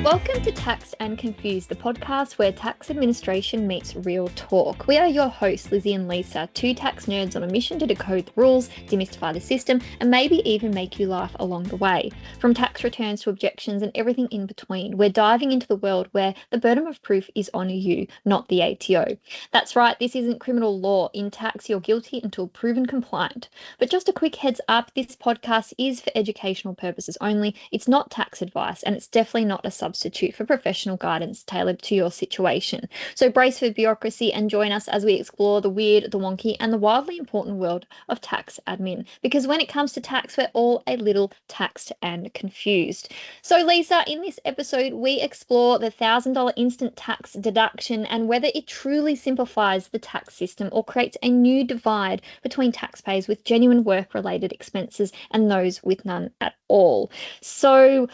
Welcome to Taxed and Confused, the podcast where tax administration meets real talk. We are your hosts, Lizzie and Lisa, two tax nerds on a mission to decode the rules, demystify the system, and maybe even make you laugh along the way. From tax returns to objections and everything in between, we're diving into the world where the burden of proof is on you, not the ATO. That's right, this isn't criminal law. In tax, you're guilty until proven compliant. But just a quick heads up, this podcast is for educational purposes only. It's not tax advice, and it's definitely not a substitute for professional guidance tailored to your situation. So brace for bureaucracy and join us as we explore the weird, the wonky, and the wildly important world of tax admin. Because when it comes to tax, we're all a little taxed and confused. So Lisa, in this episode, we explore the $1,000 instant tax deduction and whether it truly simplifies the tax system or creates a new divide between taxpayers with genuine work-related expenses and those with none at all. So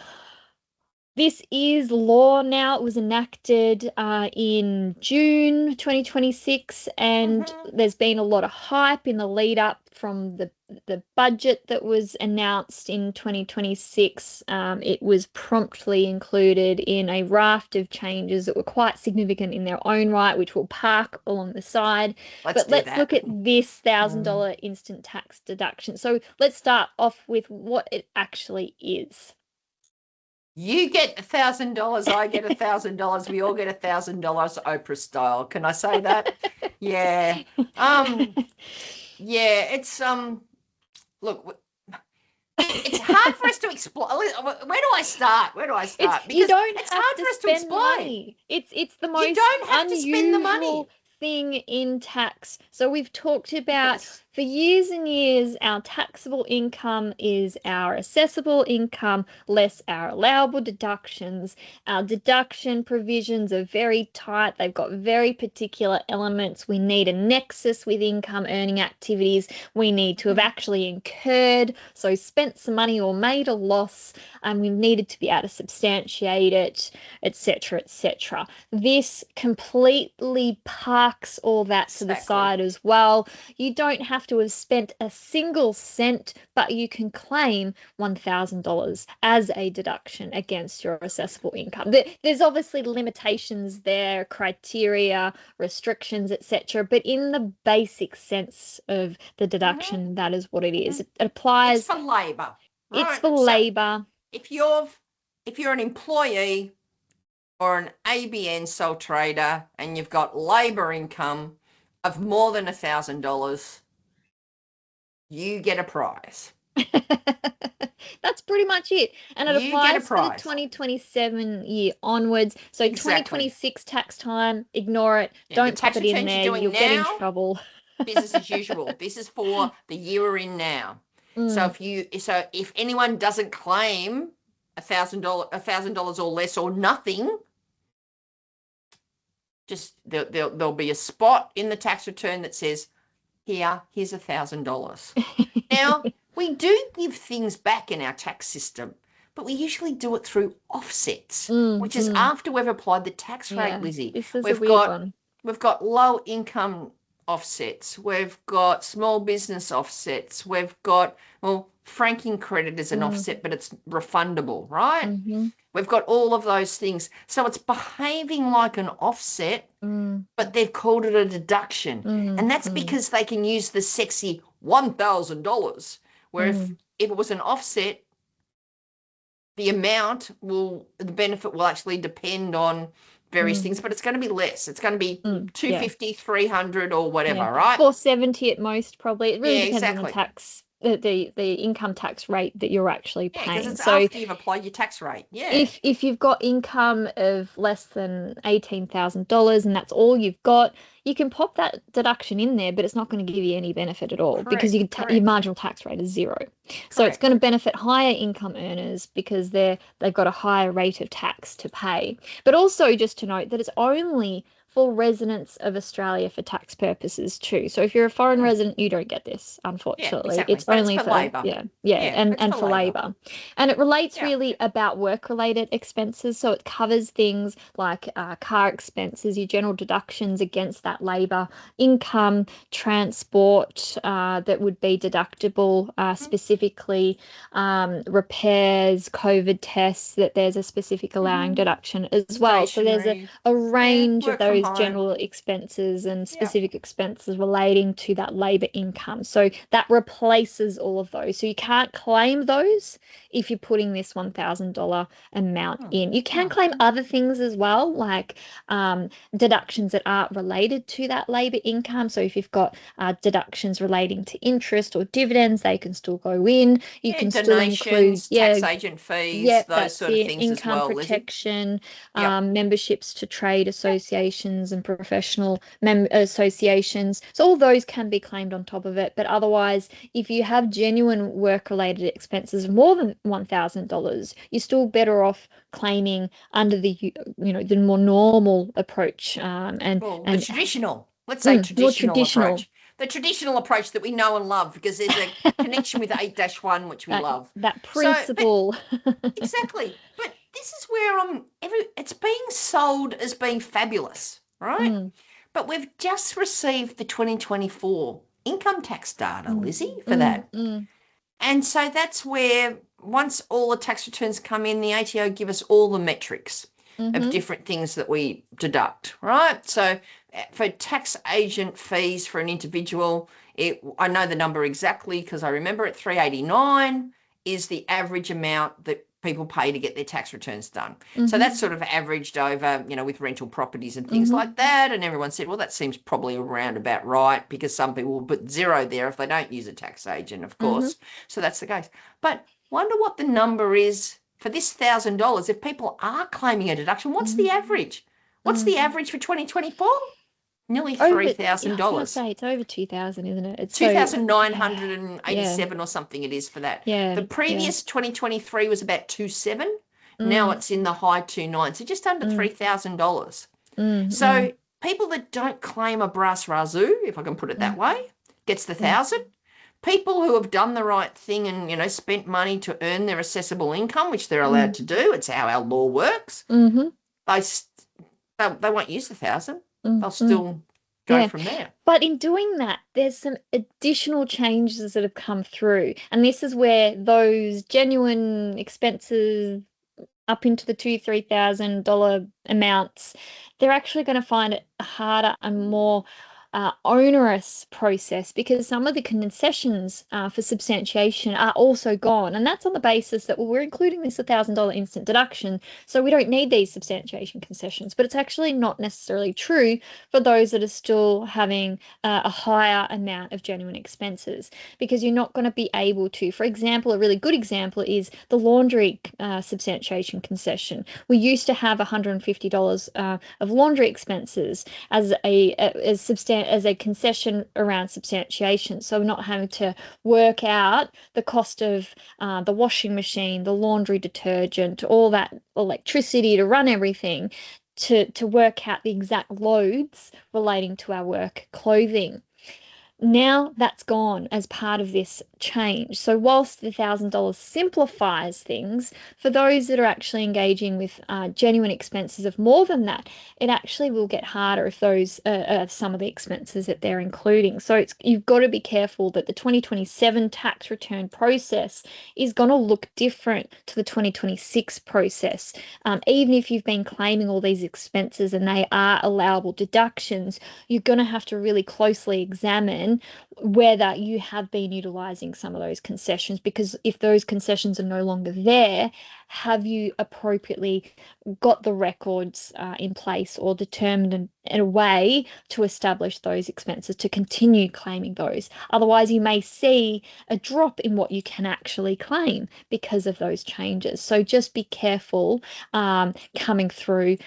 this is law now. It was enacted in June 2026, and there's been a lot of hype in the lead up from the budget that was announced in 2026. It was promptly included in a raft of changes that were quite significant in their own right, which we'll park along the side. Let's look at this $1,000 instant tax deduction. So let's start off with what it actually is. You get $1,000, I get $1,000, we all get $1,000 Oprah style. Can I say that? Yeah. It's look, it's hard for us to explain. Where do I start? Because you don't it's have hard to for us to spend explain. Money. It's the most you don't have to spend the money thing in tax. So we've talked about for years and years, our taxable income is our assessable income less our allowable deductions. Our deduction provisions are very tight. They've got very particular elements. We need a nexus with income earning activities. We need to have actually incurred, so spent some money or made a loss, and we needed to be able to substantiate it, etc., etc. This completely parks all that to the side as well. You don't have to have spent a single cent, but you can claim $1,000 as a deduction against your assessable income. There's obviously limitations there, criteria, restrictions, etc., but in the basic sense of the deduction, that is what it is. It applies. It's for labour. Right? It's for labour. If you're an employee or an ABN sole trader and you've got labour income of more than $1,000, you get a prize. That's pretty much it. And it applies for the 2027 year onwards. So 2026 tax time, ignore it. Don't pop it in there. You'll get in trouble. Business as usual. This is for the year we're in now. So if anyone doesn't claim $1,000 or less or nothing, just there'll be a spot in the tax return that says, here's $1,000. Now, we do give things back in our tax system, but we usually do it through offsets, which is after we've applied the tax rate, Lizzie. This is a weird one. We've got low income offsets. We've got small business offsets. We've got, franking credit is an offset, but it's refundable, right? We've got all of those things. So it's behaving like an offset, but they've called it a deduction. And that's because they can use the sexy $1,000, where if it was an offset, the benefit will actually depend on various things, but it's going to be less. It's going to be $250, $300 or whatever, right? $470 at most, probably. It really depends on the tax, the income tax rate that you're actually paying. Because it's after you've applied your tax rate. Yeah. If you've got income of less than $18,000 and that's all you've got, you can pop that deduction in there, but it's not going to give you any benefit at all because your marginal tax rate is zero. So it's going to benefit higher income earners because they've got a higher rate of tax to pay. But also just to note that it's only for residents of Australia for tax purposes too. So if you're a foreign resident, you don't get this, Yeah, unfortunately. exactly. It's But only it's for labour. and for for labour. And it relates Yeah. really about work-related expenses. So it covers things like car expenses, your general deductions against that labour income, transport that would be deductible, specifically repairs, COVID tests, that there's a specific allowing deduction as well. So there's a range of work from those home. general expenses and specific expenses relating to that labour income. So that replaces all of those. So you can't claim those if you're putting this $1,000 amount in. You can claim other things as well, like deductions that are related to that labour income. So if you've got deductions relating to interest or dividends, they can still go in. You can still include tax agent fees, those sort of things income as well. protection, memberships to trade associations and professional associations. So all those can be claimed on top of it. But otherwise, if you have genuine work-related expenses of more than $1,000, you're still better off claiming under the the more normal approach and the traditional. Let's say traditional approach. The traditional approach that we know and love, because there's a connection with 8-1, which we love. That principle. Exactly. But this is where it's being sold as being fabulous, right? But we've just received the 2024 income tax data, Lizzie, for that. And so that's where once all the tax returns come in, the ATO give us all the metrics of different things that we deduct, right? So for tax agent fees for an individual, I know the number exactly because I remember it, $389 is the average amount that people pay to get their tax returns done. So that's sort of averaged over, with rental properties and things like that. And everyone said, well, that seems probably around about right, because some people will put zero there if they don't use a tax agent, of course. So that's the case. But wonder what the number is for this $1,000 if people are claiming a deduction. What's the average? What's the average for 2024? Nearly $3,000. I was going to say it's over 2,000, isn't it? It's 2,987 or something it is for that. The previous 2023 was about 2,700. Now it's in the high 2,900, so just under $3,000. So people that don't claim a brass razoo, if I can put it that way, gets the 1,000. People who have done the right thing and spent money to earn their assessable income, which they're allowed to do, it's how our law works. They won't use the 1,000. They'll still go from there. But in doing that, there's some additional changes that have come through, and this is where those genuine expenses up into the $2,000-3,000 amounts, they're actually going to find it harder and more onerous process, because some of the concessions for substantiation are also gone, and that's on the basis that, well, we're including this $1,000 instant deduction, so we don't need these substantiation concessions. But it's actually not necessarily true for those that are still having a higher amount of genuine expenses, because you're not going to be able to. For example, a really good example is the laundry substantiation concession. We used to have $150 of laundry expenses as a concession around substantiation, so not having to work out the cost of the washing machine, the laundry detergent, all that electricity to run everything, to work out the exact loads relating to our work clothing. Now that's gone as part of this change. So whilst the $1,000 simplifies things, for those that are actually engaging with genuine expenses of more than that, it actually will get harder if those are some of the expenses that they're including. So you've got to be careful that the 2027 tax return process is going to look different to the 2026 process. Even if you've been claiming all these expenses and they are allowable deductions, you're going to have to really closely examine whether you have been utilizing some of those concessions, because if those concessions are no longer there, have you appropriately got the records in place or determined in a way to establish those expenses to continue claiming those? Otherwise, you may see a drop in what you can actually claim because of those changes. So just be careful coming through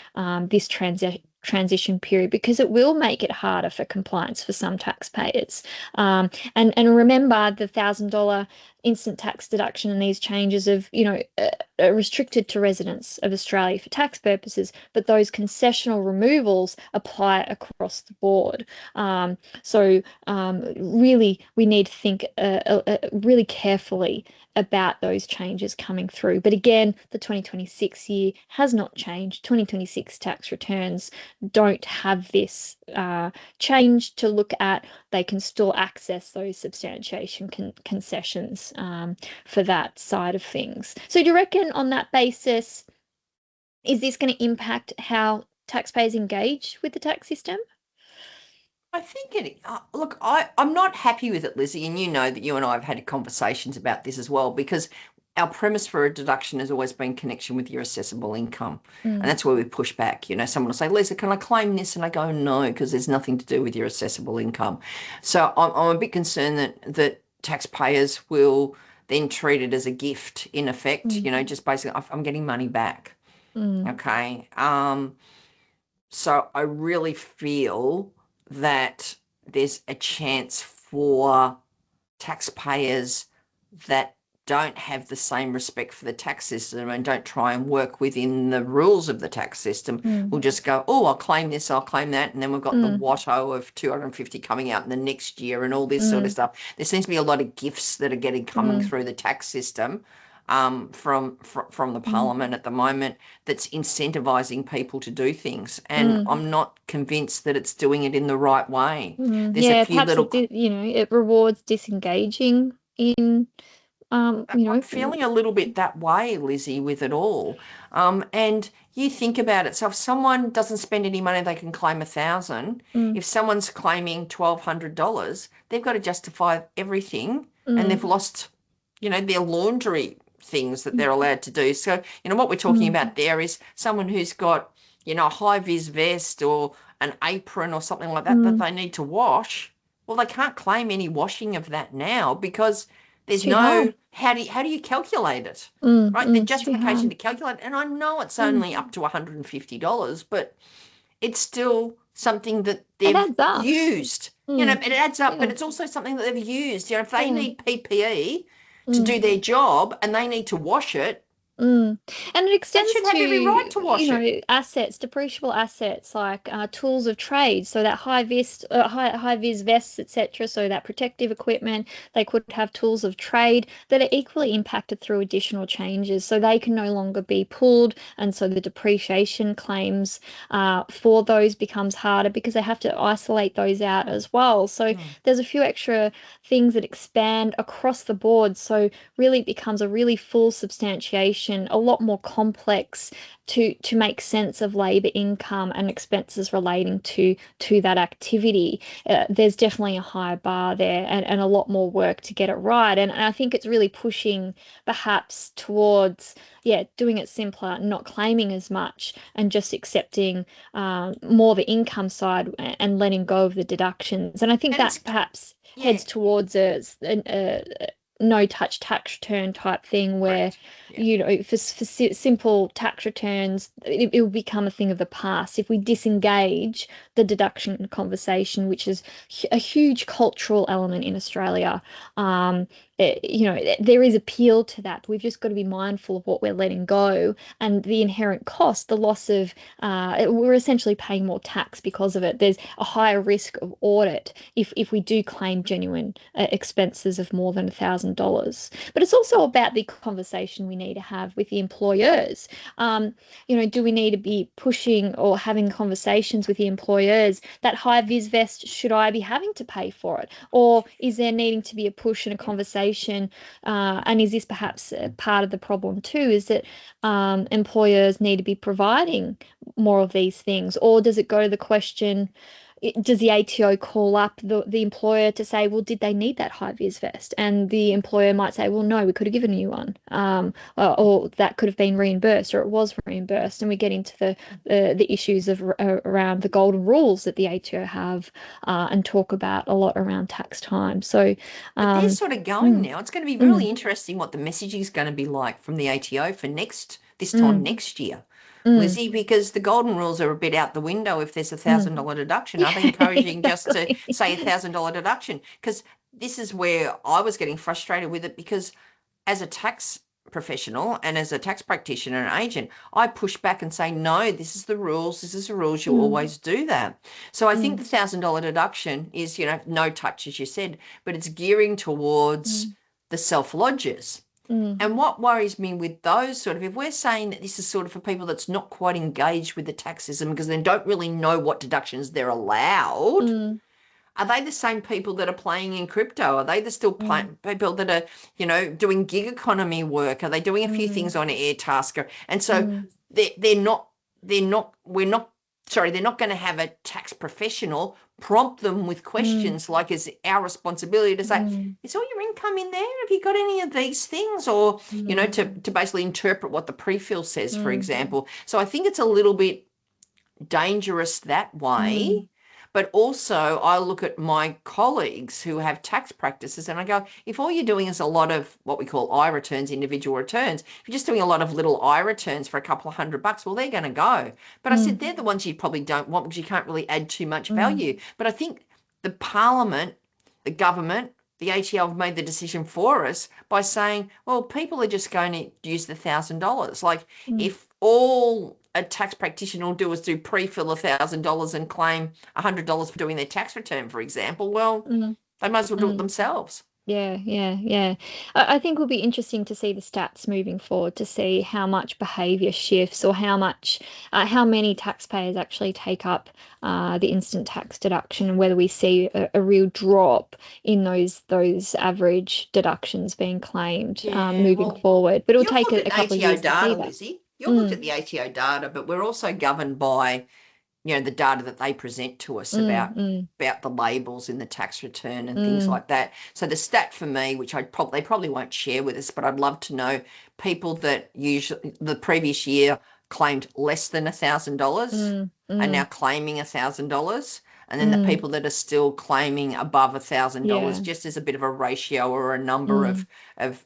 this transition period, because it will make it harder for compliance for some taxpayers. And remember, the $1,000 instant tax deduction and these changes of, restricted to residents of Australia for tax purposes, but those concessional removals apply across the board. Really, we need to think really carefully about those changes coming through. But again, the 2026 year has not changed. 2026 tax returns don't have this change to look at. They can still access those substantiation concessions for that side of things. So do you reckon on that basis, is this going to impact how taxpayers engage with the tax system? I think look, I'm not happy with it, Lizzie, and you know that you and I have had conversations about this as well, because our premise for a deduction has always been connection with your assessable income. And that's where we push back. Someone will say, Lisa, can I claim this? And I go, no, because there's nothing to do with your assessable income. So I'm a bit concerned that taxpayers will then treat it as a gift, in effect, just basically, I'm getting money back. Okay. So I really feel that there's a chance for taxpayers that don't have the same respect for the tax system and don't try and work within the rules of the tax system will just go, oh, I'll claim this, I'll claim that. And then we've got the Watto of 250 coming out in the next year and all this sort of stuff. There seems to be a lot of gifts that are coming through the tax system from the parliament at the moment that's incentivizing people to do things, and I'm not convinced that it's doing it in the right way. There's a few little, it rewards disengaging in. I'm feeling a little bit that way, Lizzie, with it all. And you think about it. So if someone doesn't spend any money, they can claim $1,000. If someone's claiming $1,200, they've got to justify everything, and they've lost, their laundry things that they're allowed to do. So, what we're talking about there is someone who's got, a high-vis vest or an apron or something like that that they need to wash. Well, they can't claim any washing of that now because there's no, how do you calculate it, right? The justification to calculate, and I know it's only up to $150, but it's still something that they've used. It adds up, but it's also something that they've used. If they need PPE to do their job and they need to wash it, and it extends to have every right to wash it. Assets, depreciable assets like tools of trade. So that high vis vests, etc. So that protective equipment, they could have tools of trade that are equally impacted through additional changes. So they can no longer be pulled, and so the depreciation claims for those becomes harder because they have to isolate those out as well. So there's a few extra things that expand across the board. So really it becomes a really full substantiation, a lot more complex to make sense of labour income and expenses relating to that activity. There's definitely a higher bar there and a lot more work to get it right. And I think it's really pushing perhaps towards, doing it simpler, not claiming as much and just accepting more the income side and letting go of the deductions. And I think that perhaps heads towards a no-touch tax return type thing where, for simple tax returns, it will become a thing of the past if we disengage the deduction conversation, which is a huge cultural element in Australia. There is appeal to that. We've just got to be mindful of what we're letting go and the inherent cost, the loss of, we're essentially paying more tax because of it. There's a higher risk of audit if we do claim genuine expenses of more than $1,000. But it's also about the conversation we need to have with the employers. Do we need to be pushing or having conversations with the employers that high vis vest, should I be having to pay for it? Or is there needing to be a push and a conversation? And is this perhaps part of the problem too, is that employers need to be providing more of these things? Or does it go to the question, does the ATO call up the employer to say, well, did they need that high vis vest? And the employer might say, well, no, we could have given you one, or that could have been reimbursed, or it was reimbursed. And we get into the issues of around the golden rules that the ATO have and talk about a lot around tax time. So they're sort of going now. It's going to be really interesting what the messaging is going to be like from the ATO for this time next year. Lizzie, because the golden rules are a bit out the window if there's $1,000 deduction. Are they encouraging just to say $1,000 deduction? Because this is where I was getting frustrated with it, because as a tax professional and as a tax practitioner and agent, I push back and say, no, this is the rules. This is the rules. You always do that. So I think the $1,000 deduction is, no touch, as you said, but it's gearing towards the self-lodgers. And what worries me with those sort of, if we're saying that this is sort of for people that's not quite engaged with the tax system because they don't really know what deductions they're allowed, are they the same people that are playing in crypto? Are they the still people that are, doing gig economy work? Are they doing a few things on Airtasker? And so they're not going to have a tax professional prompt them with questions like it's our responsibility to say, is all your income in there? Have you got any of these things? Or, to basically interpret what the pre-fill says, for example. So I think it's a little bit dangerous that way. But also I look at my colleagues who have tax practices and I go, if all you're doing is a lot of what we call I returns, individual returns, if you're just doing a lot of little I returns for a couple of $100, well, they're going to go. But I said, they're the ones you probably don't want because you can't really add too much value. But I think the Parliament, the government, the ATO have made the decision for us by saying, well, people are just going to use the $1,000. Like if all a tax practitioner will do is do pre-fill $1,000 and claim $100 for doing their tax return, for example, well, they might as well do it themselves. Yeah. I think it will be interesting to see the stats moving forward to see how much behaviour shifts or how many taxpayers actually take up the instant tax deduction, and whether we see a real drop in those average deductions being claimed moving forward. But it'll take a couple of years to see that. Lizzie. You've looked at the ATO data, but we're also governed by the data that they present to us about the labels in the tax return and things like that. So the stat for me, which they probably won't share with us, but I'd love to know, people that usually the previous year claimed less than $1,000 are now claiming $1,000. And then the people that are still claiming above $1,000, just as a bit of a ratio or a number of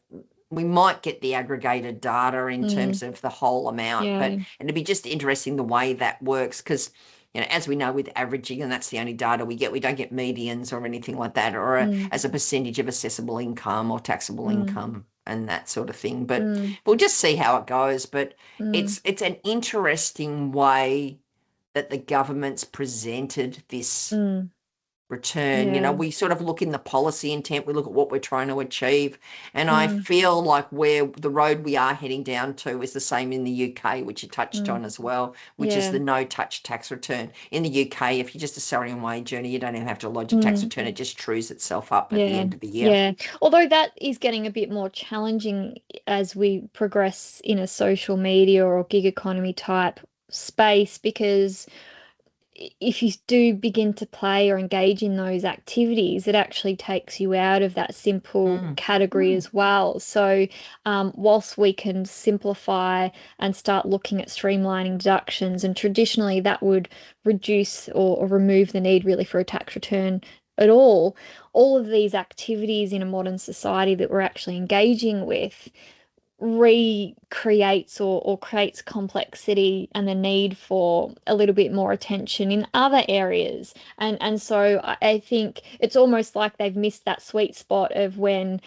we might get the aggregated data in terms of the whole amount, but it'd be just interesting the way that works, because as we know with averaging, and that's the only data we get, we don't get medians or anything like that, or as a percentage of assessable income or taxable income and that sort of thing. But we'll just see how it goes. But it's an interesting way that the government's presented this return. We sort of look in the policy intent, we look at what we're trying to achieve, and I feel like where the road we are heading down to is the same in the UK, which you touched on as well, which is the no touch tax return. In the UK, if you're just a salary and wage earner, you don't even have to lodge a tax return, it just trues itself up at the end of the year. Although that is getting a bit more challenging as we progress in a social media or gig economy type space, because if you do begin to play or engage in those activities, it actually takes you out of that simple category as well. So whilst we can simplify and start looking at streamlining deductions, and traditionally that would reduce or remove the need really for a tax return at all of these activities in a modern society that we're actually engaging with recreates or creates complexity and the need for a little bit more attention in other areas, and so I think it's almost like they've missed that sweet spot of when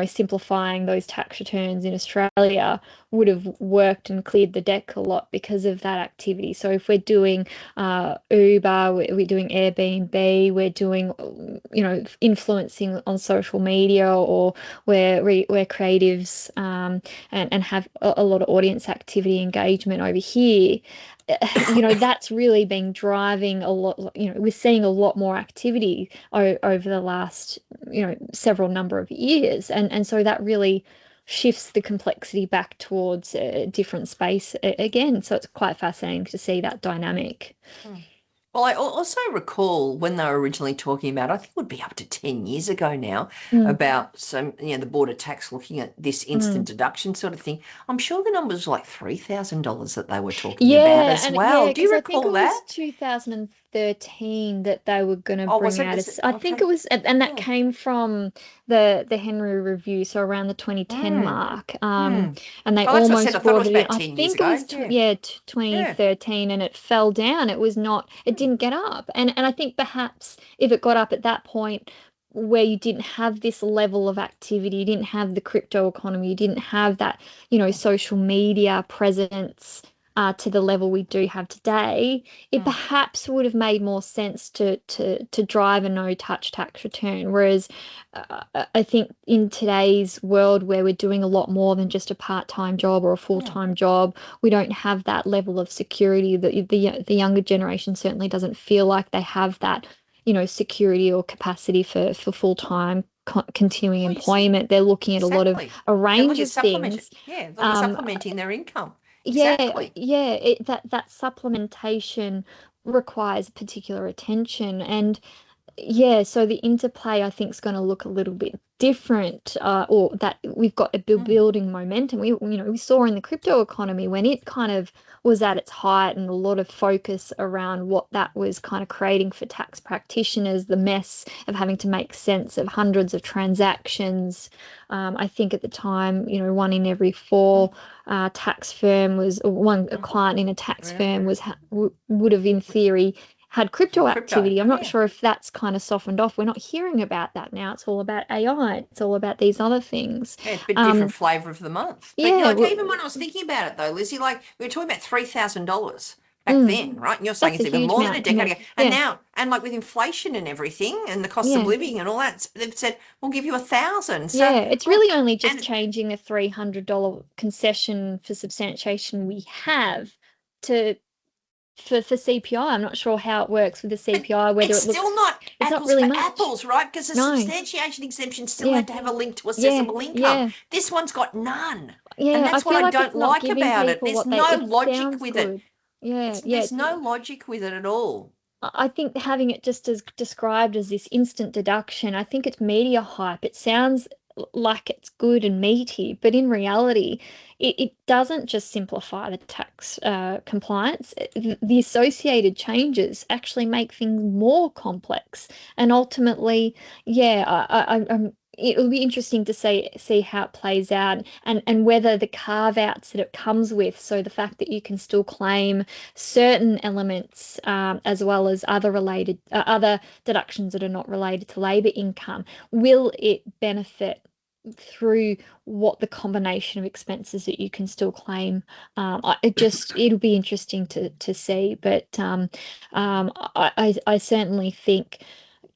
simplifying those tax returns in Australia would have worked and cleared the deck a lot because of that activity. So if we're doing Uber, we're doing Airbnb, we're doing influencing on social media, or we're creatives and have a lot of audience activity engagement over here, that's really been driving a lot. We're seeing a lot more activity over the last several number of years, and so that really shifts the complexity back towards a different space again. So it's quite fascinating to see that dynamic. Well, I also recall when they were originally talking about, I think it would be up to 10 years ago now, about the Board of Tax looking at this instant deduction sort of thing. I'm sure the number was like $3,000 that they were talking about as well. Do you recall that? I think it was 2013 that they were going to bring out. I think it was, and that came from the Henry Review, so around the 2010 mark. And they almost brought it in. I think it was 2013, and it fell down. It was not. It didn't get up, and I think perhaps if it got up at that point, where you didn't have this level of activity, you didn't have the crypto economy, you didn't have that, social media presence to the level we do have today, it perhaps would have made more sense to drive a no-touch tax return. Whereas I think in today's world where we're doing a lot more than just a part-time job or a full-time job, we don't have that level of security. The younger generation certainly doesn't feel like they have that, security or capacity for full-time continuing employment. They're looking at a range of things. Yeah, they're supplementing their income. Yeah, Exactly. yeah, that supplementation requires particular attention. And yeah, so the interplay I think is going to look a little bit different, or that we've got a building momentum. We saw in the crypto economy when it kind of was at its height, and a lot of focus around what that was kind of creating for tax practitioners, the mess of having to make sense of hundreds of transactions. I think at the time, one in every four tax firm was, or one a client in a tax firm would have in theory had crypto activity. I'm not sure if that's kind of softened off. We're not hearing about that now. It's all about AI. It's all about these other things. Yeah, it's a bit different flavour of the month. But even when I was thinking about it though, Lizzie, like we were talking about $3,000 back then, right? And you're saying it's even more than a decade ago. And now, and like with inflation and everything and the cost of living and all that, they've said, we'll give you $1,000. So, it's really only just changing the $300 concession for substantiation we have to for CPI. I'm not sure how it works with the CPI, whether it's still not apples really for much. apples, right? Because the substantiation exemption still had to have a link to assessable income. This one's got none. Yeah, and that's what I don't like about it. There's no logic with it. There's no logic with it at all. I think having it just as described as this instant deduction, I think it's media hype. It sounds like it's good and meaty, but in reality, it doesn't just simplify the tax compliance. The associated changes actually make things more complex. And ultimately, it'll be interesting to see how it plays out, and whether the carve-outs that it comes with, so the fact that you can still claim certain elements as well as other deductions that are not related to labour income, will it benefit through what the combination of expenses that you can still claim. It'll be interesting to see, but I certainly think,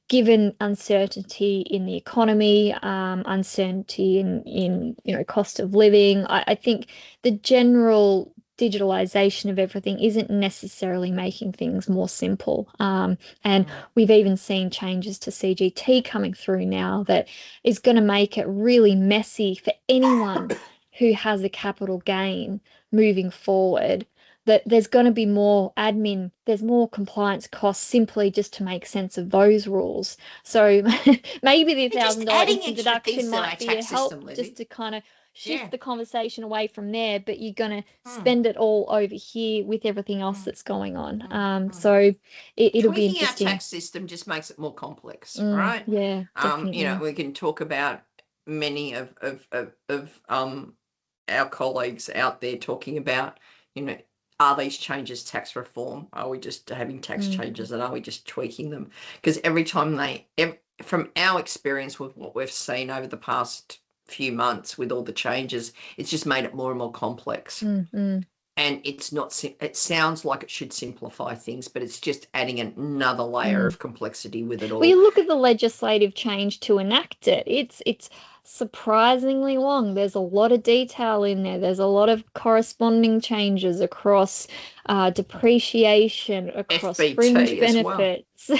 given uncertainty in the economy, uncertainty in cost of living, I think the general digitalization of everything isn't necessarily making things more simple. And we've even seen changes to CGT coming through now that is going to make it really messy for anyone who has a capital gain moving forward. That there's going to be more admin, there's more compliance costs simply just to make sense of those rules. So maybe the $1,000 instant deduction might be a help just to kind of shift the conversation away from there, but you're going to spend it all over here with everything else that's going on. So it'll be interesting. Our tax system just makes it more complex, right? Yeah, definitely. We can talk about many of our colleagues out there talking about, are these changes tax reform? Are we just having tax changes, and are we just tweaking them? Because every time from our experience with what we've seen over the past few months with all the changes, it's just made it more and more complex. And it's not, it sounds like it should simplify things, but it's just adding another layer of complexity with it all. Well, you look at the legislative change to enact it. It's surprisingly long. There's a lot of detail in there. There's a lot of corresponding changes across depreciation, across FBT fringe benefits.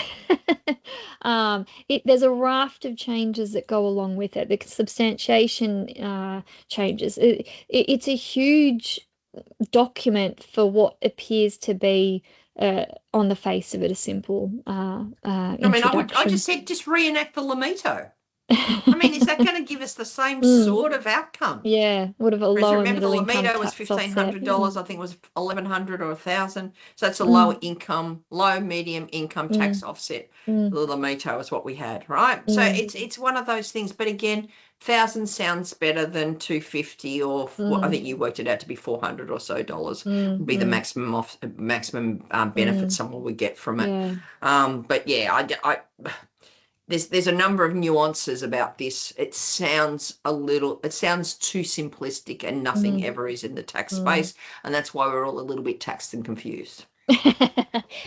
Well. There's a raft of changes that go along with it. The substantiation changes. It's a huge document for what appears to be on the face of it a simple introduction. I just said just reenact the Lamito. I mean, is that going to give us the same sort of outcome? Yeah, would have a lower remember middle the income Lamito was $1,500. I think it was $1,100 or $1,000. So that's a low medium income tax offset. The Lamito is what we had, right? So it's one of those things. But again, 1,000 sounds better than 250, or I think you worked it out to be $400 or so would be the maximum benefit someone would get from it. But yeah, there's a number of nuances about this. It sounds too simplistic, and nothing ever is in the tax space. And that's why we're all a little bit taxed and confused.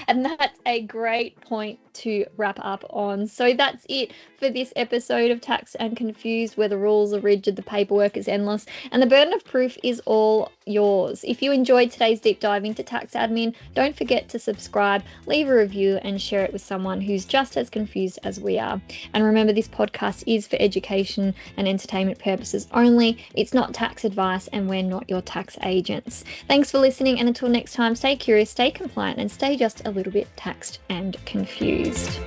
And that's a great point to wrap up on. So that's it for this episode of Taxed and Confused, where the rules are rigid, the paperwork is endless, and the burden of proof is all yours. If you enjoyed today's deep dive into tax admin, don't forget to subscribe, leave a review, and share it with someone who's just as confused as we are. And remember, this podcast is for education and entertainment purposes only. It's not tax advice, and we're not your tax agents. Thanks for listening, and until next time, stay curious, stay compliant, and stay just a little bit taxed and confused.